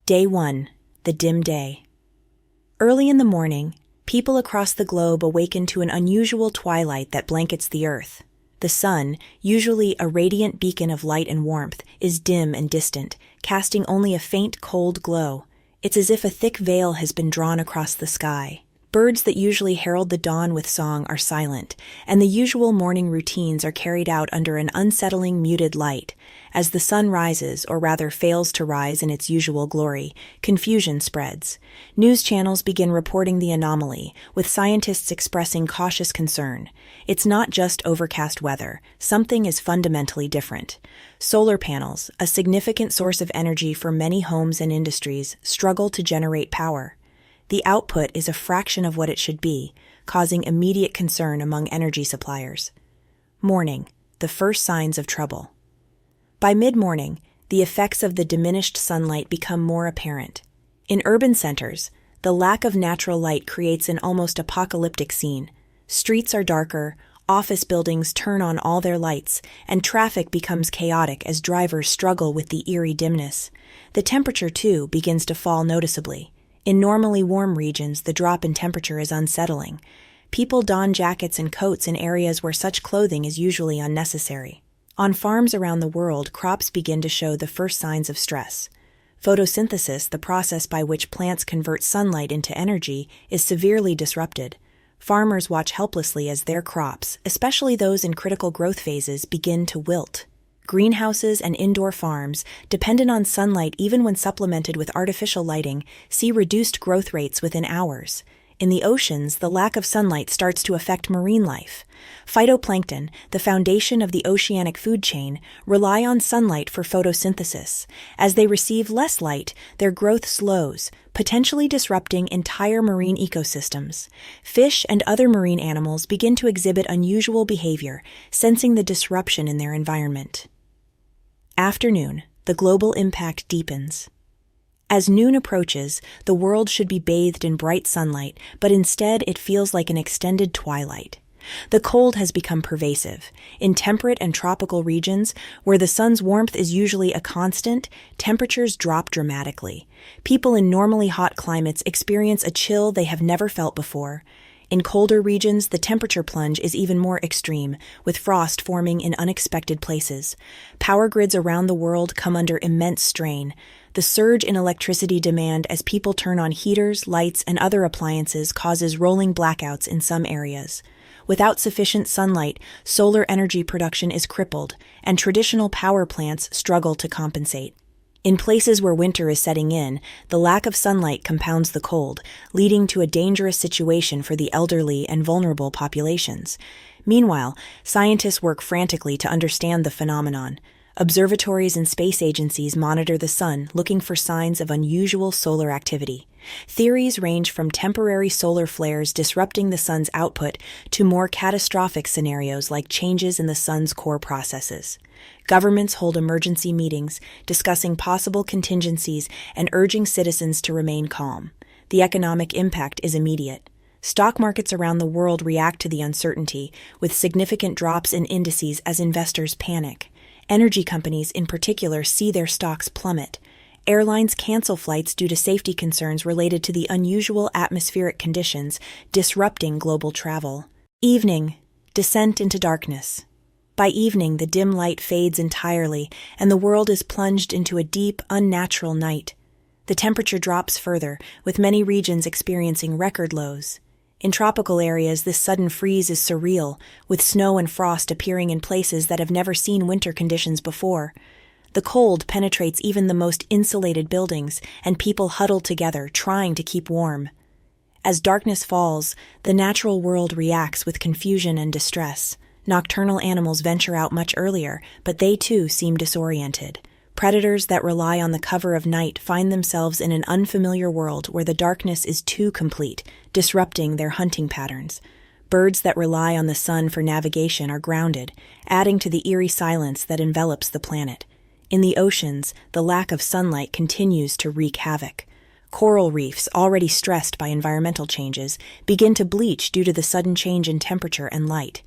Day 1. The dim day. Early in the morning, people across the globe awaken to an unusual twilight that blankets the earth. The sun, usually a radiant beacon of light and warmth, is dim and distant, casting only a faint, cold glow. It's as if a thick veil has been drawn across the sky. Birds that usually herald the dawn with song are silent, and the usual morning routines are carried out under an unsettling, muted light. As the sun rises, or rather fails to rise in its usual glory, confusion spreads. News channels begin reporting the anomaly, with scientists expressing cautious concern. It's not just overcast weather, something is fundamentally different. Solar panels, a significant source of energy for many homes and industries, struggle to generate power. The output is a fraction of what it should be, causing immediate concern among energy suppliers. Morning, the first signs of trouble. By mid-morning, the effects of the diminished sunlight become more apparent. In urban centers, the lack of natural light creates an almost apocalyptic scene. Streets are darker, office buildings turn on all their lights, and traffic becomes chaotic as drivers struggle with the eerie dimness. The temperature, too, begins to fall noticeably. In normally warm regions, the drop in temperature is unsettling. People don jackets and coats in areas where such clothing is usually unnecessary. On farms around the world, crops begin to show the first signs of stress. Photosynthesis, the process by which plants convert sunlight into energy, is severely disrupted. Farmers watch helplessly as their crops, especially those in critical growth phases, begin to wilt. Greenhouses and indoor farms, dependent on sunlight even when supplemented with artificial lighting, see reduced growth rates within hours. In the oceans, the lack of sunlight starts to affect marine life. Phytoplankton, the foundation of the oceanic food chain, rely on sunlight for photosynthesis. As they receive less light, their growth slows, potentially disrupting entire marine ecosystems. Fish and other marine animals begin to exhibit unusual behavior, sensing the disruption in their environment. Afternoon, the global impact deepens. As noon approaches, the world should be bathed in bright sunlight, but instead it feels like an extended twilight. The cold has become pervasive. In temperate and tropical regions, where the sun's warmth is usually a constant, temperatures drop dramatically. People in normally hot climates experience a chill they have never felt before. In colder regions, the temperature plunge is even more extreme, with frost forming in unexpected places. Power grids around the world come under immense strain. The surge in electricity demand as people turn on heaters, lights, and other appliances causes rolling blackouts in some areas. Without sufficient sunlight, solar energy production is crippled, and traditional power plants struggle to compensate. In places where winter is setting in, the lack of sunlight compounds the cold, leading to a dangerous situation for the elderly and vulnerable populations. Meanwhile, scientists work frantically to understand the phenomenon. Observatories and space agencies monitor the sun, looking for signs of unusual solar activity. Theories range from temporary solar flares disrupting the sun's output to more catastrophic scenarios like changes in the sun's core processes. Governments hold emergency meetings, discussing possible contingencies and urging citizens to remain calm. The economic impact is immediate. Stock markets around the world react to the uncertainty, with significant drops in indices as investors panic. Energy companies in particular see their stocks plummet. Airlines cancel flights due to safety concerns related to the unusual atmospheric conditions disrupting global travel. Evening, descent into darkness. By evening, the dim light fades entirely, and the world is plunged into a deep, unnatural night. The temperature drops further, with many regions experiencing record lows. In tropical areas, this sudden freeze is surreal, with snow and frost appearing in places that have never seen winter conditions before. The cold penetrates even the most insulated buildings, and people huddle together, trying to keep warm. As darkness falls, the natural world reacts with confusion and distress. Nocturnal animals venture out much earlier, but they too seem disoriented. Predators that rely on the cover of night find themselves in an unfamiliar world where the darkness is too complete, disrupting their hunting patterns. Birds that rely on the sun for navigation are grounded, adding to the eerie silence that envelops the planet. In the oceans, the lack of sunlight continues to wreak havoc. Coral reefs, already stressed by environmental changes, begin to bleach due to the sudden change in temperature and light.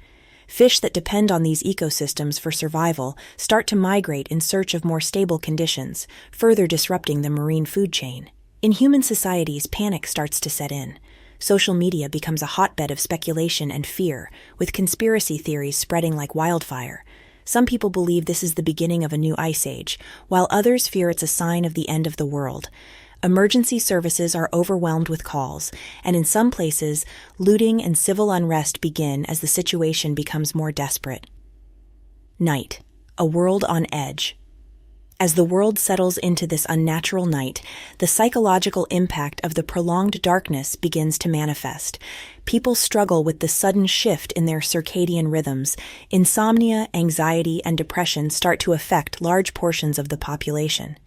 Fish that depend on these ecosystems for survival start to migrate in search of more stable conditions, further disrupting the marine food chain. In human societies, panic starts to set in. Social media becomes a hotbed of speculation and fear, with conspiracy theories spreading like wildfire. Some people believe this is the beginning of a new ice age, while others fear it's a sign of the end of the world. Emergency services are overwhelmed with calls, and in some places, looting and civil unrest begin as the situation becomes more desperate. Night, a world on edge. As the world settles into this unnatural night, the psychological impact of the prolonged darkness begins to manifest. People struggle with the sudden shift in their circadian rhythms. Insomnia, anxiety, and depression start to affect large portions of the population.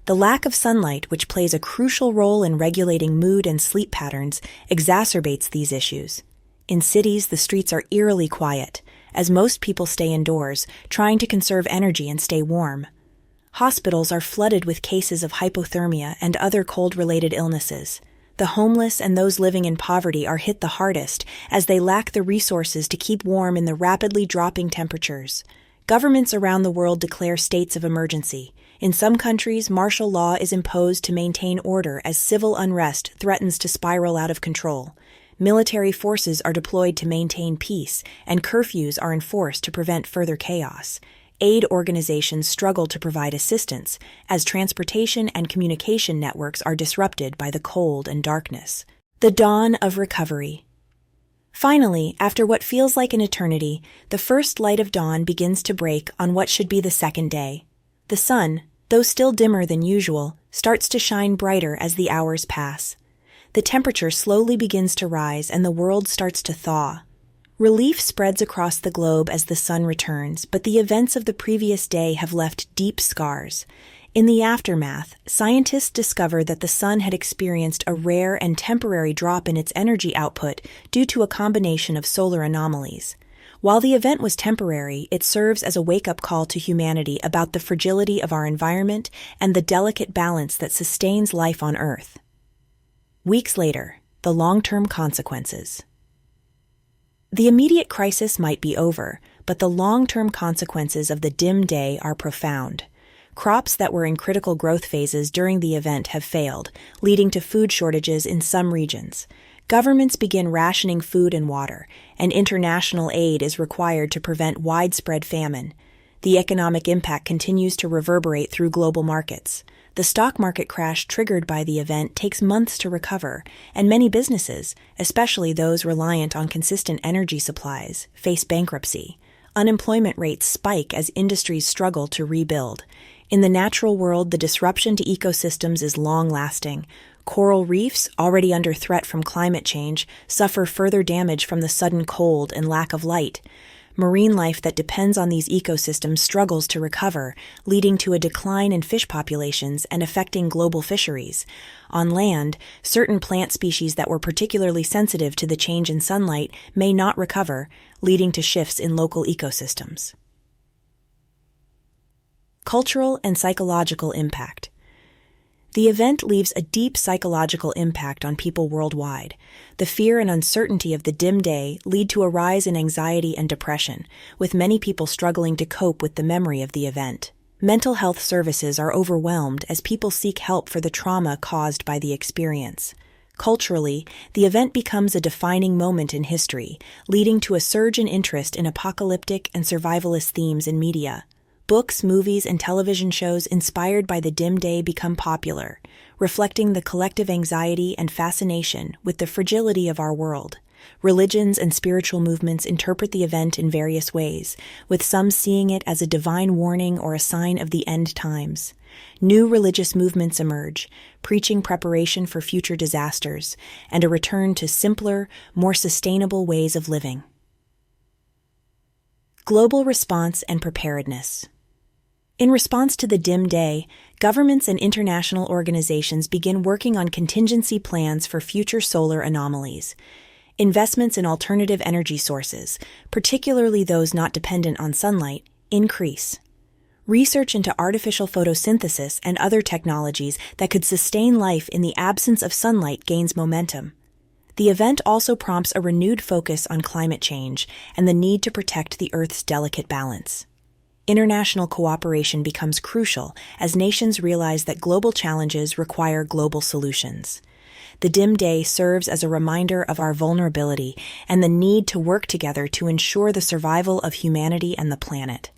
The lack of sunlight, which plays a crucial role in regulating mood and sleep patterns, exacerbates these issues. In cities, the streets are eerily quiet, as most people stay indoors, trying to conserve energy and stay warm. Hospitals are flooded with cases of hypothermia and other cold-related illnesses. The homeless and those living in poverty are hit the hardest, as they lack the resources to keep warm in the rapidly dropping temperatures. Governments around the world declare states of emergency. In some countries, martial law is imposed to maintain order as civil unrest threatens to spiral out of control. Military forces are deployed to maintain peace, and curfews are enforced to prevent further chaos. Aid organizations struggle to provide assistance, as transportation and communication networks are disrupted by the cold and darkness. The dawn of recovery. Finally, after what feels like an eternity, the first light of dawn begins to break on what should be the second day. The sun, though still dimmer than usual, starts to shine brighter as the hours pass. The temperature slowly begins to rise and the world starts to thaw. Relief spreads across the globe as the sun returns, but the events of the previous day have left deep scars. In the aftermath, scientists discover that the sun had experienced a rare and temporary drop in its energy output due to a combination of solar anomalies. While the event was temporary, it serves as a wake-up call to humanity about the fragility of our environment and the delicate balance that sustains life on Earth. Weeks later, the long-term consequences. The immediate crisis might be over, but the long-term consequences of the dim day are profound. Crops that were in critical growth phases during the event have failed, leading to food shortages in some regions. Governments begin rationing food and water, and international aid is required to prevent widespread famine. The economic impact continues to reverberate through global markets. The stock market crash triggered by the event takes months to recover, and many businesses, especially those reliant on consistent energy supplies, face bankruptcy. Unemployment rates spike as industries struggle to rebuild. In the natural world, the disruption to ecosystems is long-lasting. Coral reefs, already under threat from climate change, suffer further damage from the sudden cold and lack of light. Marine life that depends on these ecosystems struggles to recover, leading to a decline in fish populations and affecting global fisheries. On land, certain plant species that were particularly sensitive to the change in sunlight may not recover, leading to shifts in local ecosystems. Cultural and psychological impact. The event leaves a deep psychological impact on people worldwide. The fear and uncertainty of the dim day lead to a rise in anxiety and depression, with many people struggling to cope with the memory of the event. Mental health services are overwhelmed as people seek help for the trauma caused by the experience. Culturally, the event becomes a defining moment in history, leading to a surge in interest in apocalyptic and survivalist themes in media. Books, movies, and television shows inspired by the dim day become popular, reflecting the collective anxiety and fascination with the fragility of our world. Religions and spiritual movements interpret the event in various ways, with some seeing it as a divine warning or a sign of the end times. New religious movements emerge, preaching preparation for future disasters and a return to simpler, more sustainable ways of living. Global response and preparedness. In response to the dim day, governments and international organizations begin working on contingency plans for future solar anomalies. Investments in alternative energy sources, particularly those not dependent on sunlight, increase. Research into artificial photosynthesis and other technologies that could sustain life in the absence of sunlight gains momentum. The event also prompts a renewed focus on climate change and the need to protect the Earth's delicate balance. International cooperation becomes crucial as nations realize that global challenges require global solutions. The dim day serves as a reminder of our vulnerability and the need to work together to ensure the survival of humanity and the planet.